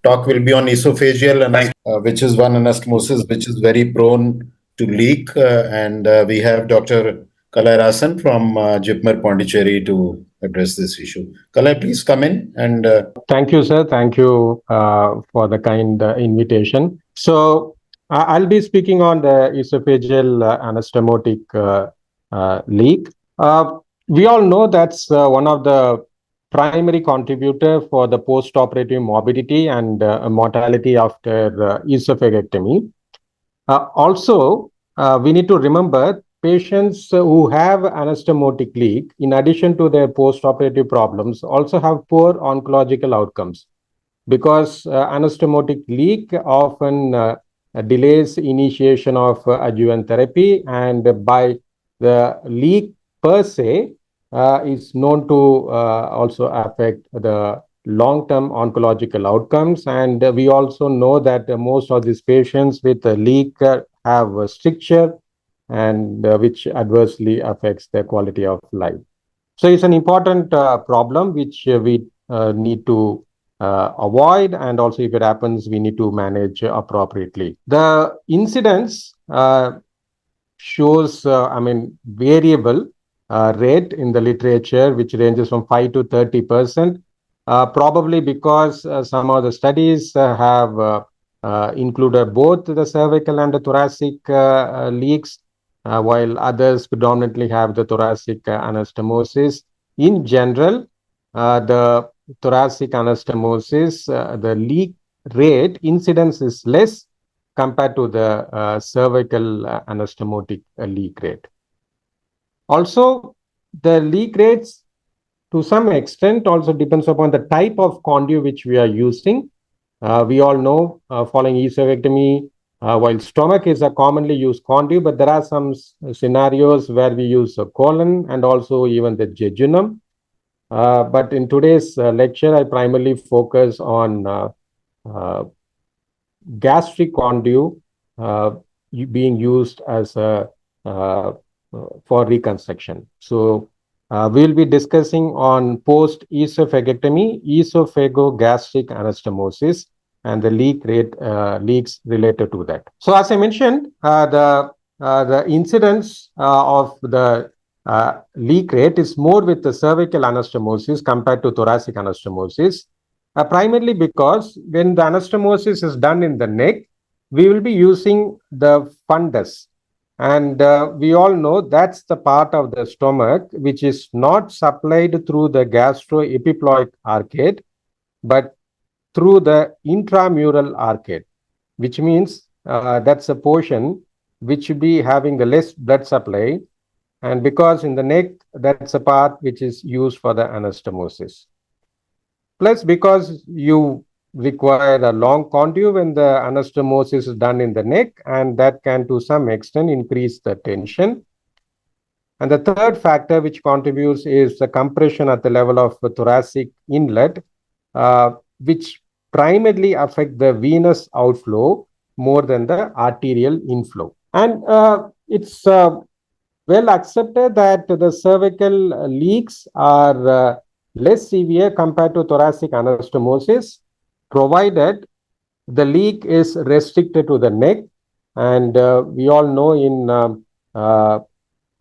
talk will be on esophageal, which is one anastomosis which is very prone to leak. And we have Dr. Kalayarasan from JIPMER Puducherry to address this issue. Kalay, please come in and... Thank you, sir. Thank you for the kind invitation. So I'll be speaking on the esophageal anastomotic leak. We all know that's one of the primary contributor for the post-operative morbidity and mortality after esophagectomy. Also, we need to remember patients who have anastomotic leak, in addition to their post-operative problems, also have poor oncological outcomes because anastomotic leak often delays initiation of adjuvant therapy, and by the leak per se is known to also affect the long-term oncological outcomes. And we also know that most of these patients with a leak have a stricture, and which adversely affects their quality of life. So it's an important problem which we need to avoid, and also if it happens, we need to manage appropriately. The incidence shows, variable rate in the literature, which ranges from 5 to 30%, probably because some of the studies have included both the cervical and the thoracic leaks, while others predominantly have the thoracic anastomosis. In general, the thoracic anastomosis, the leak rate incidence is less compared to the cervical anastomotic leak rate. Also, the leak rates to some extent also depends upon the type of conduit which we are using. We all know following esophageectomy, while stomach is a commonly used conduit, but there are some scenarios where we use a colon and also even the jejunum. But in today's lecture, I primarily focus on gastric conduit being used as a for reconstruction. So we'll be discussing on post-esophagectomy, esophagogastric anastomosis, and the leaks related to that. So as I mentioned, the incidence of the leak rate is more with the cervical anastomosis compared to thoracic anastomosis, primarily because when the anastomosis is done in the neck, we will be using the fundus. And we all know that's the part of the stomach which is not supplied through the gastroepiploic arcade, but through the intramural arcade, which means that's a portion which should be having the less blood supply. And because in the neck, that's a part which is used for the anastomosis. Plus, because you require a long conduit when the anastomosis is done in the neck, and that can to some extent increase the tension. And the third factor which contributes is the compression at the level of the thoracic inlet, which primarily affect the venous outflow more than the arterial inflow. And it's well accepted that the cervical leaks are less severe compared to thoracic anastomosis, provided the leak is restricted to the neck. And we all know in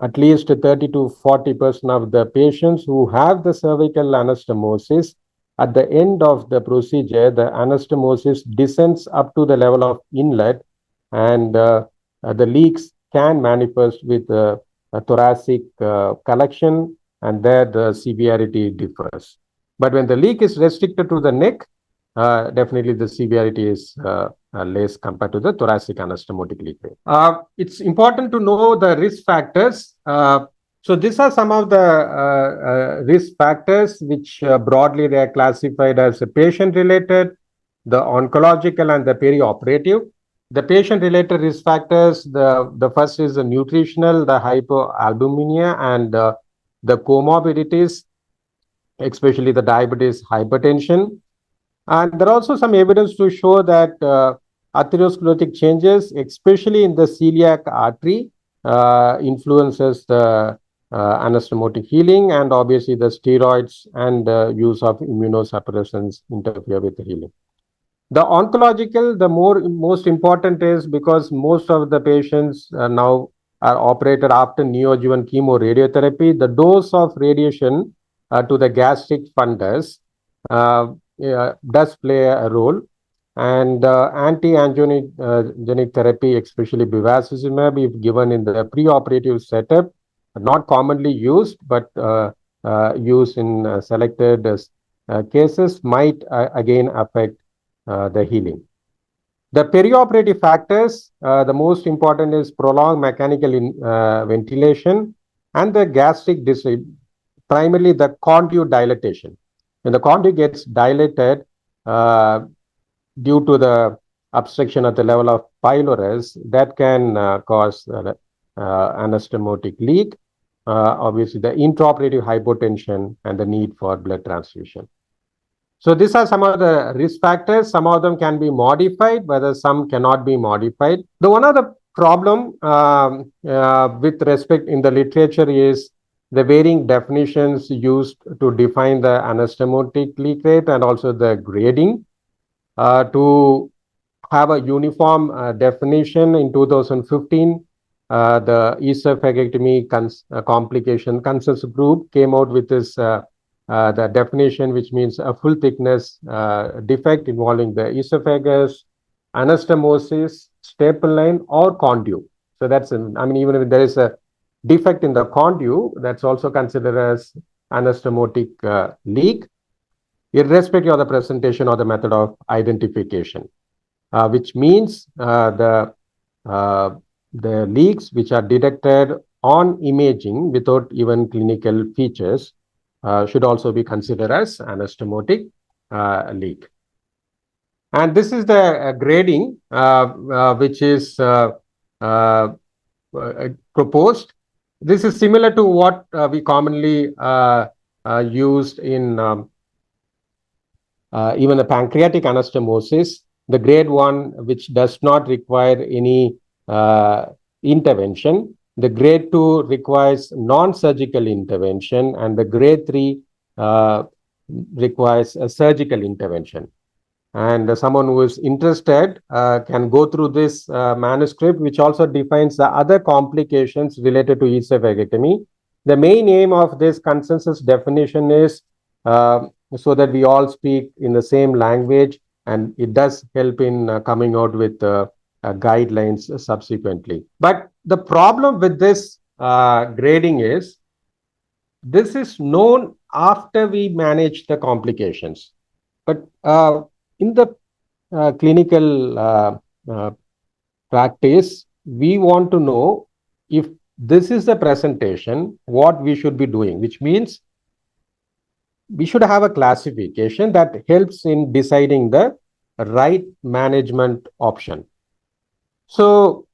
at least 30 to 40% of the patients who have the cervical anastomosis, at the end of the procedure, the anastomosis descends up to the level of inlet, and the leaks can manifest with a thoracic collection, and there the severity differs. But when the leak is restricted to the neck, definitely the severity is less compared to the thoracic anastomotic leak. It's important to know the risk factors. So these are some of the risk factors which broadly they are classified as patient-related, the oncological, and the perioperative. The patient-related risk factors, the first is the nutritional, the hypoalbuminemia, and the comorbidities, especially the diabetes, hypertension. And there are also some evidence to show that atherosclerotic changes, especially in the celiac artery, influences the anastomotic healing, and obviously the steroids and use of immunosuppressants interfere with the healing. The oncological, the most important is because most of the patients now are operated after neoadjuvant chemoradiotherapy. The dose of radiation to the gastric fundus does play a role. And anti-angiogenic therapy, especially bevacizumab, if given in the preoperative setup, not commonly used, but used in selected cases, might again affect the healing. The perioperative factors, the most important is prolonged mechanical ventilation and the gastric primarily the conduit dilatation. When the conduit gets dilated due to the obstruction at the level of pylorus, that can cause anastomotic leak, obviously the intraoperative hypotension and the need for blood transfusion. So these are some of the risk factors. Some of them can be modified, whether some cannot be modified. The one of the problem with respect in the literature is the varying definitions used to define the anastomotic leak rate and also the grading. To have a uniform definition in 2015, the esophagectomy complication consensus group came out with this the definition, which means a full thickness defect involving the esophagus, anastomosis, staple line, or conduit. So that's, I mean, even if there is a defect in the conduit, that's also considered as anastomotic leak, irrespective of the presentation or the method of identification, which means the leaks which are detected on imaging without even clinical features should also be considered as anastomotic leak. And this is the grading which is proposed. This is similar to what we commonly used in even the pancreatic anastomosis, the grade 1, which does not require any intervention. The grade 2 requires non-surgical intervention, and the grade 3 requires a surgical intervention. And someone who is interested can go through this manuscript, which also defines the other complications related to esophagectomy. The main aim of this consensus definition is so that we all speak in the same language, and it does help in coming out with guidelines subsequently. But the problem with this grading is this is known after we manage the complications. But in the clinical practice, we want to know if this is the presentation, what we should be doing, which means we should have a classification that helps in deciding the right management option. So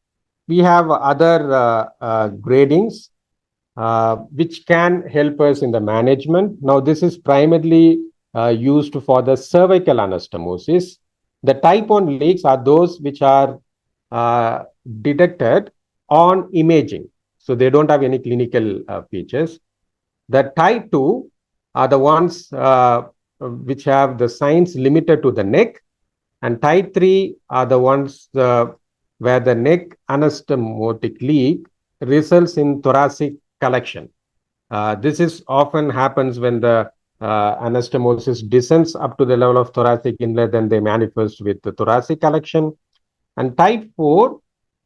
we have other gradings which can help us in the management. Now, this is primarily used for the cervical anastomosis. The type 1 leaks are those which are detected on imaging. So they don't have any clinical features. The type 2 are the ones which have the signs limited to the neck. And type 3 are the ones where the neck anastomotic leak results in thoracic collection. This is often happens when the anastomosis descends up to the level of thoracic inlet, then they manifest with the thoracic collection. And type 4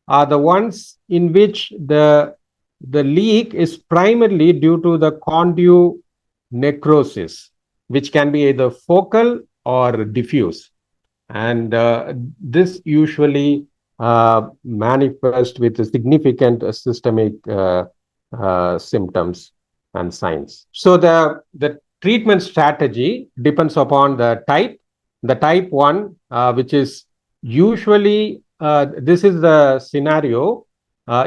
are the ones in which the leak is primarily due to the conduit necrosis, which can be either focal or diffuse. And this usually manifests with significant systemic symptoms and signs. So the treatment strategy depends upon the type. The type 1, which is usually, this is the scenario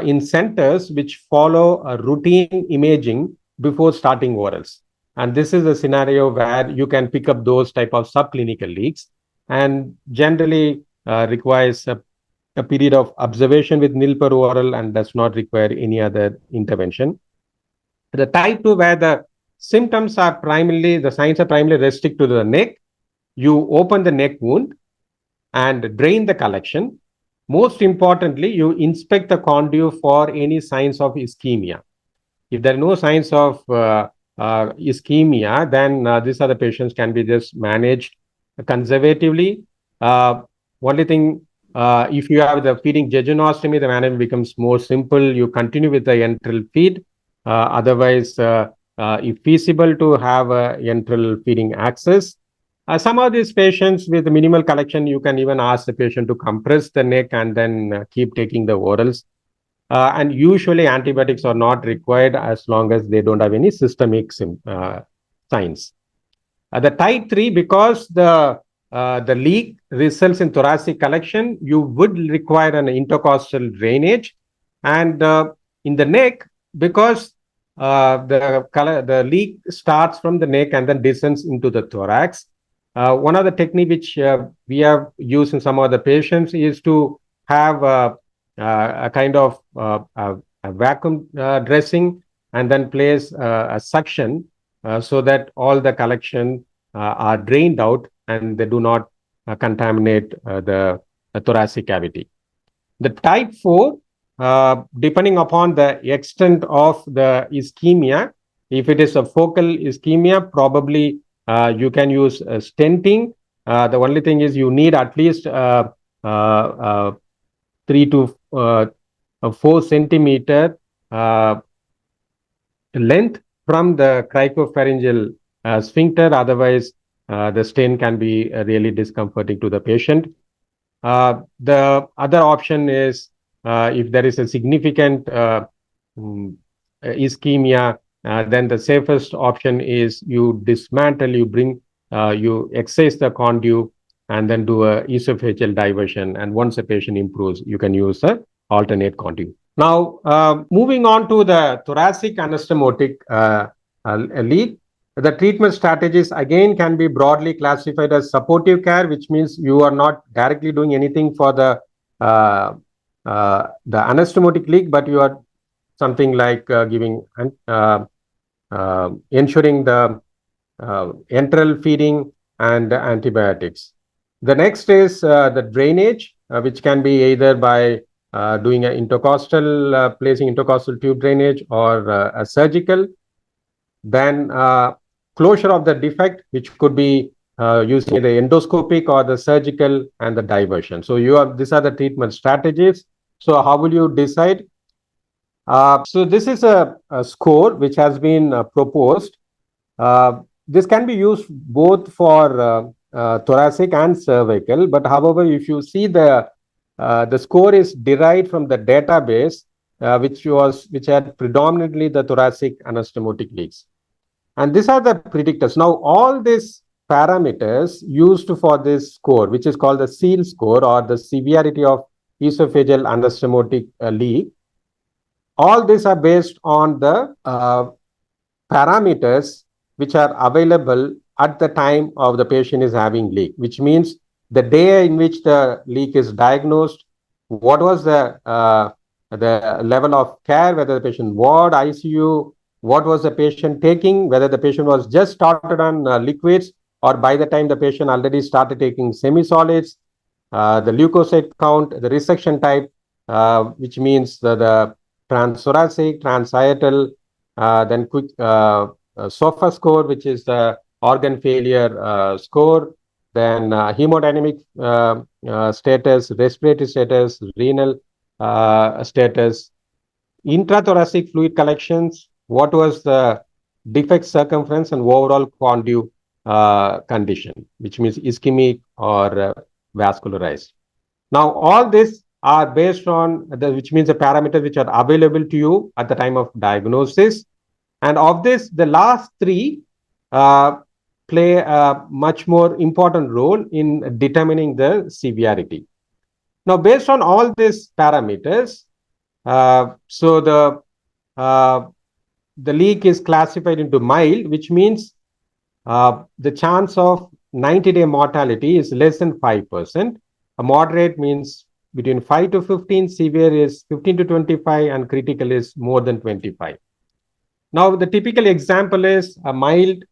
in centers which follow a routine imaging before starting orals. And this is a scenario where you can pick up those type of subclinical leaks, and generally requires a period of observation with nil per oral and does not require any other intervention. The type 2, where the symptoms are primarily, the signs are primarily restricted to the neck, you open the neck wound, and drain the collection. Most importantly, you inspect the conduit for any signs of ischemia. If there are no signs of ischemia, then these other patients can be just managed conservatively. Only thing, if you have the feeding jejunostomy, the management becomes more simple. You continue with the enteral feed. Otherwise, if feasible to have a enteral feeding access. Some of these patients with minimal collection, you can even ask the patient to compress the neck and then keep taking the orals. And usually antibiotics are not required as long as they don't have any systemic signs. The type 3, because the leak results in thoracic collection, you would require an intercostal drainage. And in the neck, because the leak starts from the neck and then descends into the thorax. One of the technique which we have used in some of the patients is to have a kind of a vacuum dressing and then place a suction so that all the collection are drained out and they do not contaminate the thoracic cavity. The type 4, depending upon the extent of the ischemia, if it is a focal ischemia, probably you can use stenting. The only thing is you need at least 3 to 4 centimeter length from the cricopharyngeal sphincter. Otherwise, the stent can be really discomforting to the patient. The other option is if there is a significant ischemia, then the safest option is you dismantle, you excise the conduit and then do a esophageal diversion. And once the patient improves, you can use a alternate conduit. Now, moving on to the thoracic anastomotic leak, the treatment strategies again can be broadly classified as supportive care, which means you are not directly doing anything for the anastomotic leak, but you are something like ensuring the enteral feeding and antibiotics. The next is the drainage, which can be either by doing an intercostal, placing intercostal tube drainage or a surgical. Then closure of the defect, which could be using the endoscopic or the surgical and the diversion. So these are the treatment strategies. So how will you decide? So this is a score which has been proposed. This can be used both for thoracic and cervical, but however, if you see the score is derived from the database, which had predominantly the thoracic anastomotic leaks. And these are the predictors. Now, all these parameters used for this score, which is called the SEAL score or the severity of esophageal anastomotic leak, all these are based on the parameters which are available at the time of the patient is having leak, which means the day in which the leak is diagnosed, what was the level of care, whether the patient ward, ICU, what was the patient taking, whether the patient was just started on liquids or by the time the patient already started taking semi-solids, the leukocyte count, the resection type, which means the transthoracic, transhiatal, then quick SOFA score, which is the organ failure score, then hemodynamic status, respiratory status, renal status, intrathoracic fluid collections, what was the defect circumference and overall conduit condition, which means ischemic or vascularized. Now, all this are based on which means the parameters which are available to you at the time of diagnosis. And of this, the last three play a much more important role in determining the severity. Now, based on all these parameters, so the leak is classified into mild, which means the chance of 90-day mortality is less than 5%. A moderate means between 5 to 15, severe is 15 to 25, and critical is more than 25. Now, the typical example is a mild,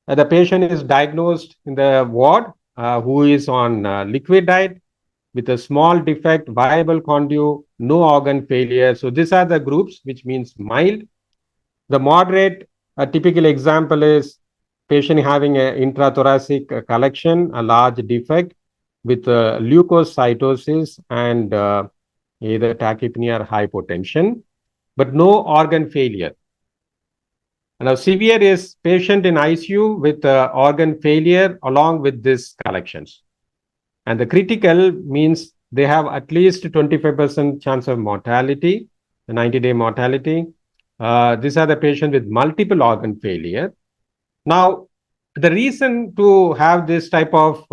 the patient is diagnosed in the ward who is on liquid diet. with a small defect, viable conduit, no organ failure. So these are the groups, which means mild. The moderate, a typical example is patient having an intrathoracic collection, a large defect with leukocytosis and either tachypnea or hypotension, but no organ failure. Now, severe is patient in ICU with organ failure along with these collections. And the critical means they have at least 25% chance of mortality, the 90-day mortality. These are the patients with multiple organ failure. Now, the reason to have this type of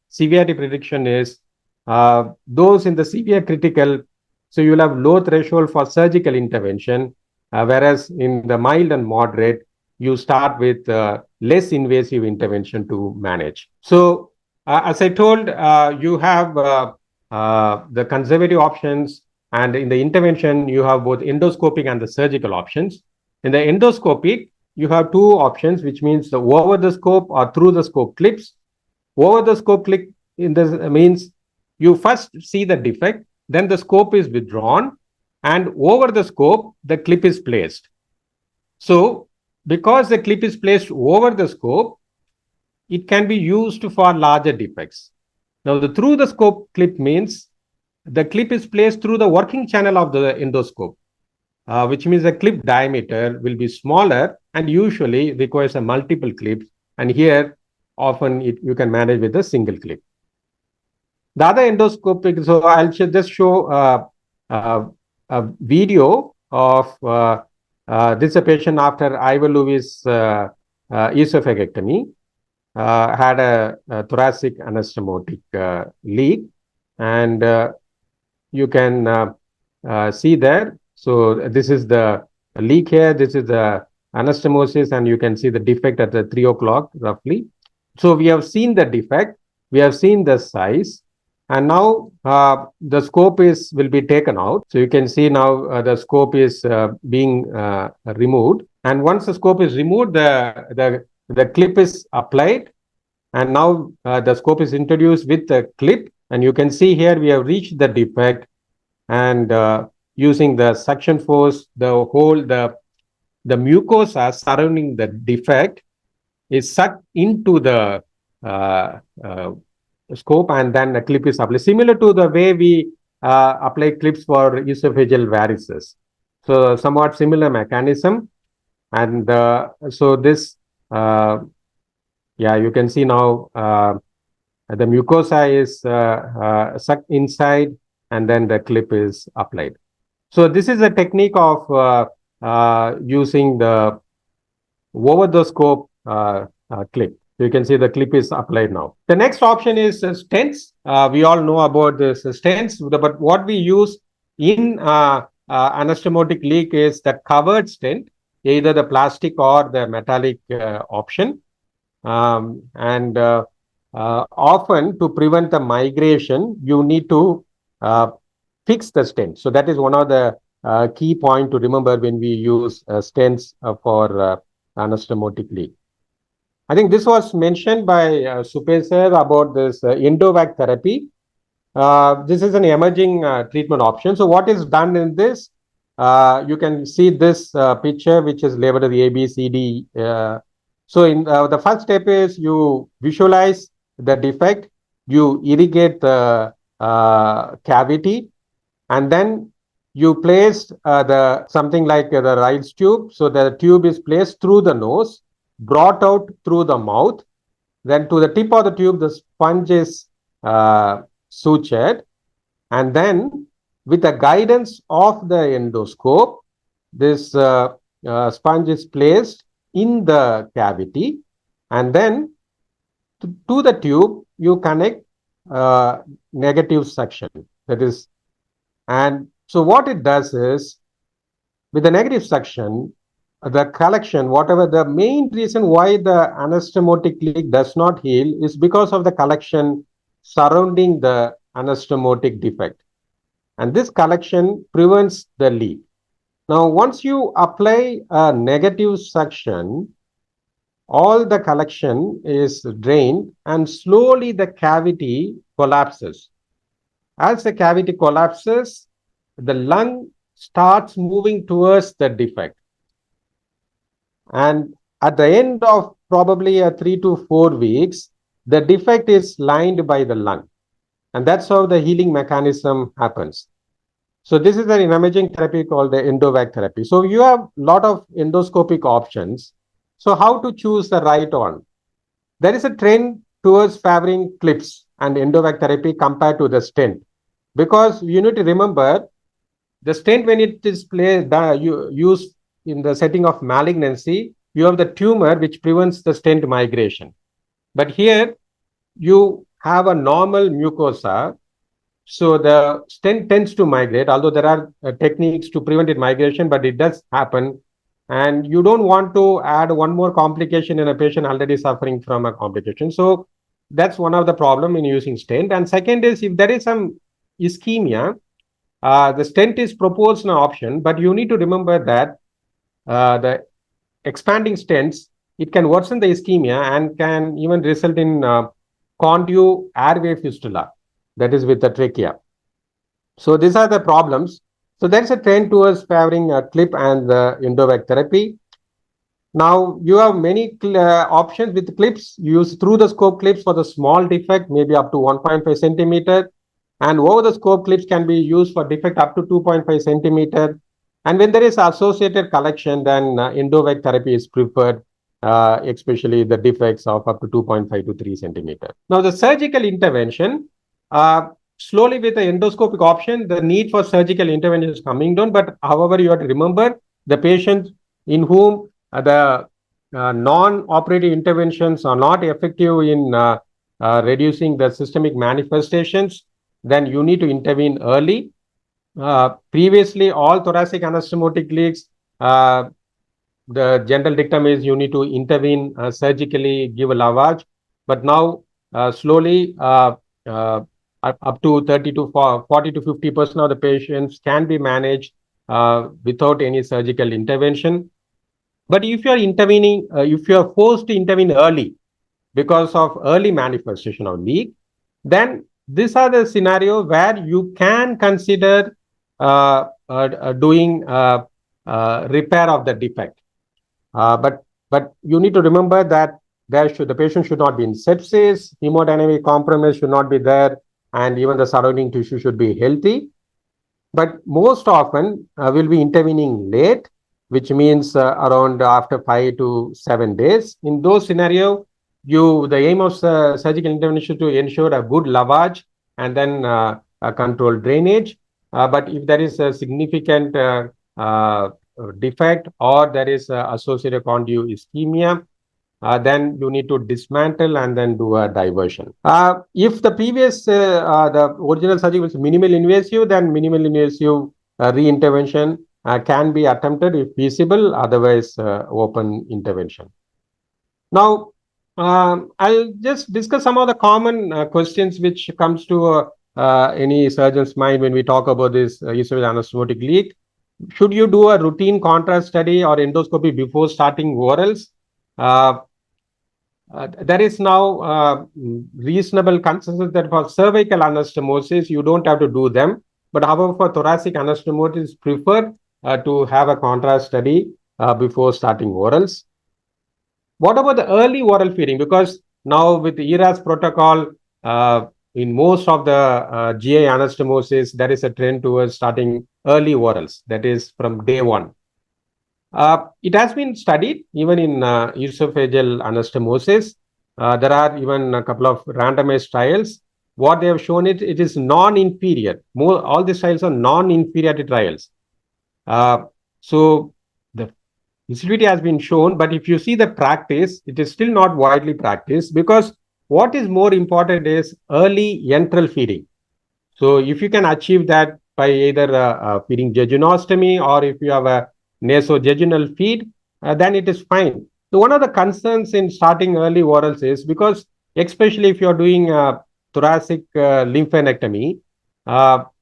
severity prediction is those in the severe critical, so you'll have low threshold for surgical intervention, whereas in the mild and moderate, you start with less invasive intervention to manage. So, as I told, you have the conservative options, and in the intervention, you have both endoscopic and the surgical options. In the endoscopic, you have two options, which means the over the scope or through the scope clips. Over the scope clip in this means you first see the defect, then the scope is withdrawn, and over the scope, the clip is placed. So, because the clip is placed over the scope, it can be used for larger defects. Now, the through the scope clip means the clip is placed through the working channel of the endoscope, which means the clip diameter will be smaller and usually requires a multiple clips. And here, often you can manage with a single clip. The other endoscopic, so I'll just show a video of this is a patient after Ivor Lewis esophagectomy, had a thoracic anastomotic leak, and you can see there. So this is the leak here. This is the anastomosis, and you can see the defect at the 3 o'clock roughly. So we have seen the defect, we have seen the size, and now the scope will be taken out. So you can see now the scope is being removed, and once the scope is removed, the clip is applied, and now the scope is introduced with the clip, and you can see here we have reached the defect, and using the suction force, the mucosa surrounding the defect is sucked into the scope, and then the clip is applied, similar to the way we apply clips for esophageal varices. So somewhat similar mechanism, and so this, yeah, you can see now the mucosa is sucked inside, and then the clip is applied. So this is a technique of using the over the scope clip. You can see the clip is applied now. The next option is stents. We all know about this stents, but what we use in anastomotic leak is the covered stent, either the plastic or the metallic option. And often to prevent the migration, you need to fix the stent. So that is one of the key point to remember when we use stents for anastomotic leak. I think this was mentioned by Supe sir about this endovac therapy. This is an emerging treatment option. So what is done in this? You can see this picture, which is labeled as A, B, C, D. So in the first step is you visualize the defect, you irrigate the cavity, and then you place something like the Riles tube. So the tube is placed through the nose, brought out through the mouth. Then to the tip of the tube, the sponge is sutured, and then with the guidance of the endoscope, this sponge is placed in the cavity, and then to the tube you connect negative suction. That is, and so what it does is, with the negative suction, the collection, whatever the main reason why the anastomotic leak does not heal is because of the collection surrounding the anastomotic defect. And this collection prevents the leak. Now, once you apply a negative suction, all the collection is drained and slowly the cavity collapses. As the cavity collapses, the lung starts moving towards the defect. And at the end of probably 3 to 4 weeks, the defect is lined by the lung. And that's how the healing mechanism happens. So this is an imaging therapy called the endovac therapy. So you have a lot of endoscopic options. So how to choose the right one? There is a trend towards favoring clips and endovac therapy compared to the stent. Because you need to remember, the stent, when it is used in the setting of malignancy, you have the tumor which prevents the stent migration. But here you have a normal mucosa, so the stent tends to migrate, although there are techniques to prevent it migration, but it does happen. And you don't want to add one more complication in a patient already suffering from a complication. So that's one of the problem in using stent. And second is, if there is some ischemia, the stent is proposed an option, but you need to remember that the expanding stents, it can worsen the ischemia and can even result in conduit airway fistula, that is with the trachea. So these are the problems. So there is a trend towards favoring a clip and the endovac therapy. Now you have many options with clips. You use through the scope clips for the small defect, maybe up to 1.5 centimeter. And over the scope clips can be used for defect up to 2.5 centimeter. And when there is associated collection, then endovac therapy is preferred, especially the defects of up to 2.5 to 3 centimeter. Now the surgical intervention, slowly with the endoscopic option, the need for surgical intervention is coming down. But however, you have to remember the patients in whom the non-operative interventions are not effective in reducing the systemic manifestations, then you need to intervene early. Previously, all thoracic anastomotic leaks, the general dictum is you need to intervene surgically, give a lavage. But now, slowly, up to 30 to 40 to 50% of the patients can be managed without any surgical intervention. But if you are intervening, if you are forced to intervene early because of early manifestation of leak, then these are the scenario where you can consider doing repair of the defect. But you need to remember that the patient should not be in sepsis, hemodynamic compromise should not be there, and even the surrounding tissue should be healthy. But most often we'll be intervening late, which means around after 5 to 7 days. In those scenarios, the aim of surgical intervention is to ensure a good lavage and then a controlled drainage. But if there is a significant defect or there is associated conduit ischemia, then you need to dismantle and then do a diversion. If the previous, the original surgery was minimal invasive, then minimal invasive re-intervention can be attempted if feasible, otherwise open intervention. Now, I'll just discuss some of the common questions which comes to any surgeon's mind when we talk about this esophageal anastomotic leak. Should you do a routine contrast study or endoscopy before starting orals? There is now reasonable consensus that for cervical anastomosis, you don't have to do them. But however, for thoracic anastomosis, it's preferred to have a contrast study before starting orals. What about the early oral feeding? Because now with the ERAS protocol, in most of the GI anastomosis, there is a trend towards starting early orals, that is from day one. It has been studied even in esophageal anastomosis. There are even a couple of randomized trials. What they have shown it is non-inferior. All these trials are non-inferiority trials. So the utility has been shown, but if you see the practice, it is still not widely practiced, because what is more important is early enteral feeding. So if you can achieve that by either feeding jejunostomy, or if you have a nasojejunal feed, then it is fine. So one of the concerns in starting early orals is because, especially if you're doing thoracic lymphadenectomy,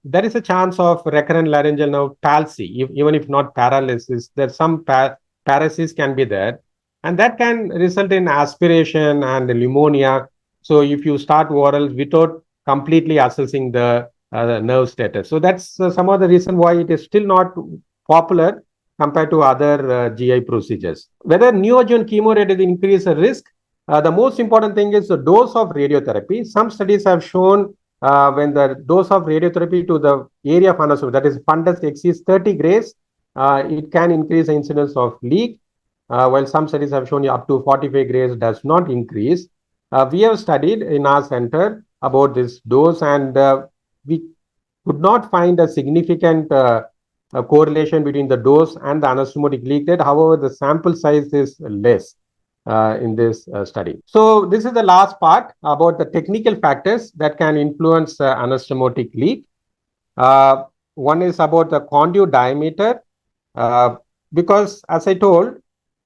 there is a chance of recurrent laryngeal nerve palsy, even if not paralysis. There's some paresis can be there, and that can result in aspiration and pneumonia. So if you start orals without completely assessing the the nerve status. So that's some of the reason why it is still not popular compared to other GI procedures. Whether neoadjuvant chemoradiation increase the risk, the most important thing is the dose of radiotherapy. Some studies have shown when the dose of radiotherapy to the area of anastomosis, that is fundus, exceeds 30 grays, it can increase the incidence of leak, while some studies have shown up to 45 grays does not increase. We have studied in our center about this dose, and we could not find a significant correlation between the dose and the anastomotic leak rate. However, the sample size is less in this study. So this is the last part about the technical factors that can influence anastomotic leak. One is about the conduit diameter, because as I told,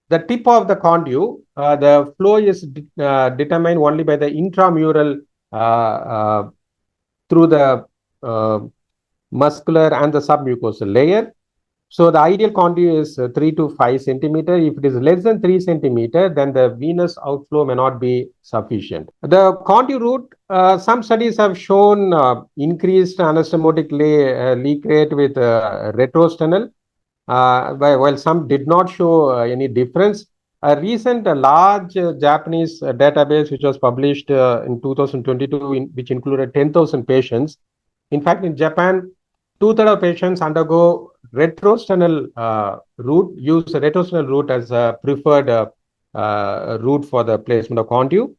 the tip of the conduit, the flow is determined only by the intramural through the muscular and the submucosal layer. So the ideal conduit is 3 to 5 centimeter. If it is less than 3 centimeter, then the venous outflow may not be sufficient. The conduit route, some studies have shown increased anastomotic leak rate with retrosternal, while some did not show any difference. A recent large Japanese database which was published in 2022, which included 10,000 patients. In fact, in Japan, two-thirds of patients undergo retrosternal route, use the retrosternal route as a preferred route for the placement of conduit.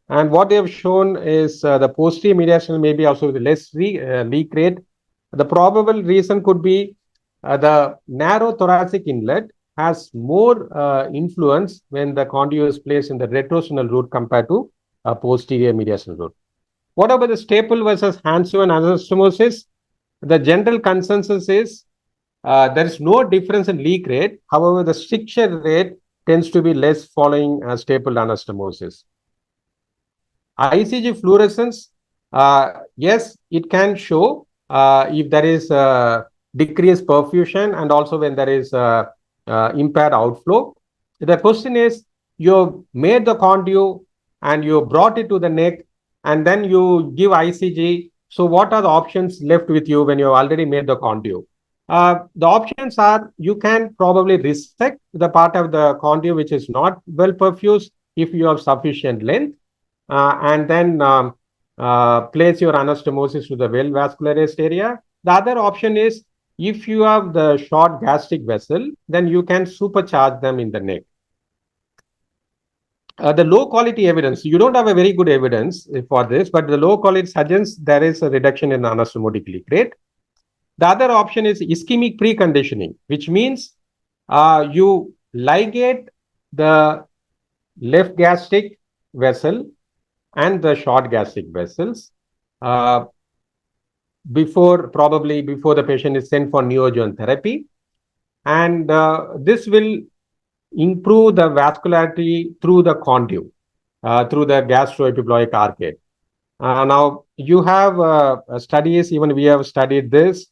And what they have shown is the posterior mediastinal may be also with less leak rate. The probable reason could be the narrow thoracic inlet has more influence when the conduit is placed in the retrosternal route compared to posterior mediastinal route. What about the staple versus Hansen anastomosis? The general consensus is there is no difference in leak rate. However, the stricture rate tends to be less following staple anastomosis. ICG fluorescence, yes, it can show if there is decreased perfusion and also when there is impaired outflow. The question is, you made the conduit and you brought it to the neck and then you give ICG. So what are the options left with you when you have already made the conduit? The options are, you can probably resect the part of the conduit which is not well perfused if you have sufficient length, and then place your anastomosis to the well vascularized area. The other option is, if you have the short gastric vessel, then you can supercharge them in the neck. The low quality evidence, you don't have a very good evidence for this, but the low quality suggests there is a reduction in anastomotic leak rate. The other option is ischemic preconditioning, which means you ligate the left gastric vessel and the short gastric vessels probably before the patient is sent for neoadjuvant therapy. And this will improve the vascularity through the conduit, through the gastroepiploic arcade. Now, you have studies, even we have studied this.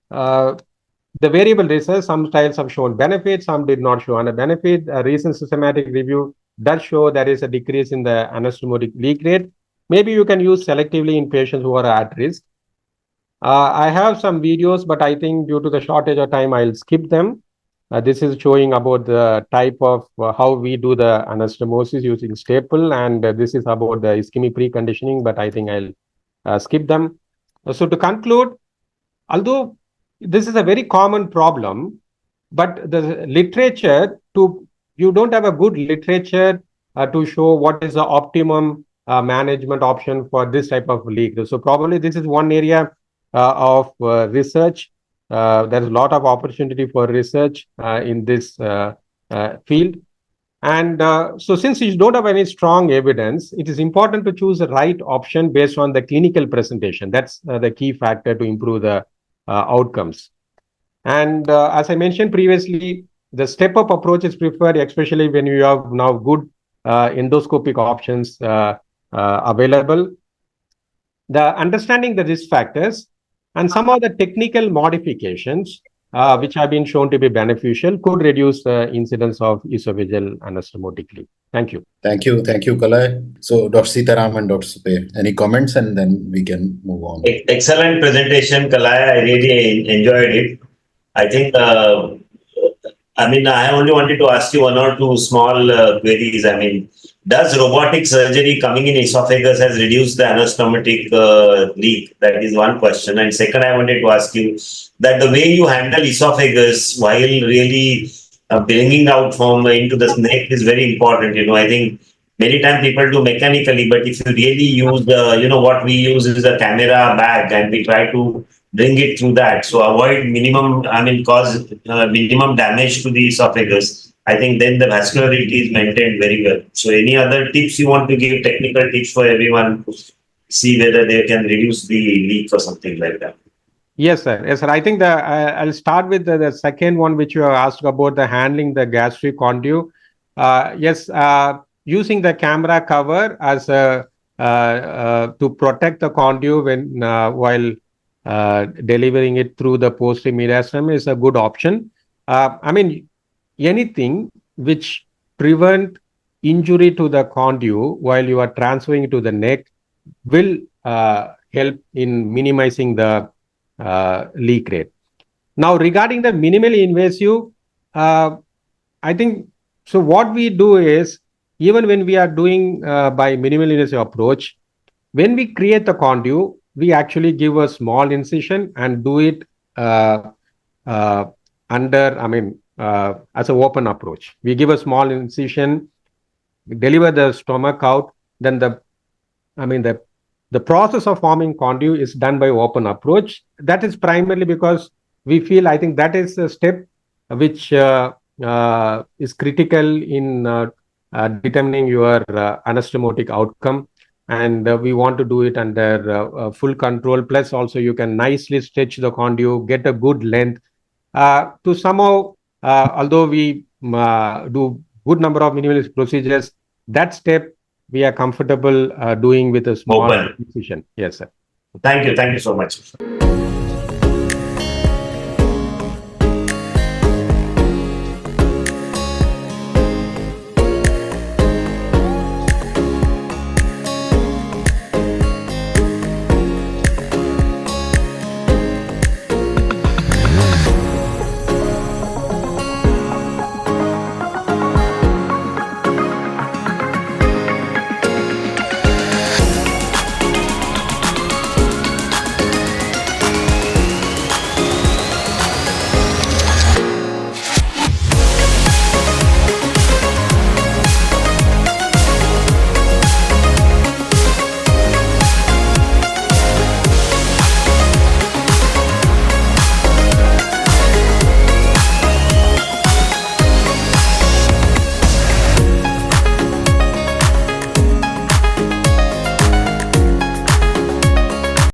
The variable research, some trials have shown benefit, some did not show any benefit. A recent systematic review does show there is a decrease in the anastomotic leak rate. Maybe you can use selectively in patients who are at risk. I have some videos, but I think due to the shortage of time, I'll skip them. This is showing about the type of how we do the anastomosis using staple, and this is about the ischemic preconditioning, but I think I'll skip them. So to conclude, although this is a very common problem, but the literature, you don't have a good literature to show what is the optimum management option for this type of leak. So probably this is one area of research. There's a lot of opportunity for research in this field. And so since you don't have any strong evidence, it is important to choose the right option based on the clinical presentation. That's the key factor to improve the outcomes. And as I mentioned previously, the step-up approach is preferred, especially when you have now good endoscopic options available. The understanding the risk factors and some of the technical modifications which have been shown to be beneficial, could reduce the incidence of esophageal anastomotic leak. Thank you. Thank you. Thank you, Kalai. So, Dr. Sitaram and Dr. Supe, any comments, and then we can move on. Excellent presentation, Kalai. I really enjoyed it. I think, I only wanted to ask you one or two small queries. Does robotic surgery coming in esophagus has reduced the anastomotic leak? That is one question. And second, I wanted to ask you that the way you handle esophagus while really bringing out from into the neck is very important. I think many times people do mechanically, but if you really use what we use is a camera bag and we try to bring it through that. So avoid cause minimum damage to the esophagus. I think then the vascularity is maintained very well. So any other tips you want to give, technical tips for everyone, see whether they can reduce the leak or something like that? Yes, sir. Yes, sir. I think I'll start with the second one, which you have asked about the handling the gastric conduit. Yes, using the camera cover as to protect the conduit when while delivering it through the posterior mediastinum is a good option. Anything which prevent injury to the conduit while you are transferring it to the neck will help in minimizing the leak rate. Now, regarding the minimally invasive, I think, so what we do is, even when we are doing by minimally invasive approach, when we create the conduit, we actually give a small incision and do it as an open approach. We give a small incision, deliver the stomach out, then the process of forming conduit is done by open approach. That is primarily because we feel, I think that is a step which is critical in determining your anastomotic outcome. And we want to do it under full control. Plus, also you can nicely stretch the conduit, get a good length. To somehow, although we do good number of minimalist procedures, that step we are comfortable doing with a small incision. Yes, sir. Thank you so much.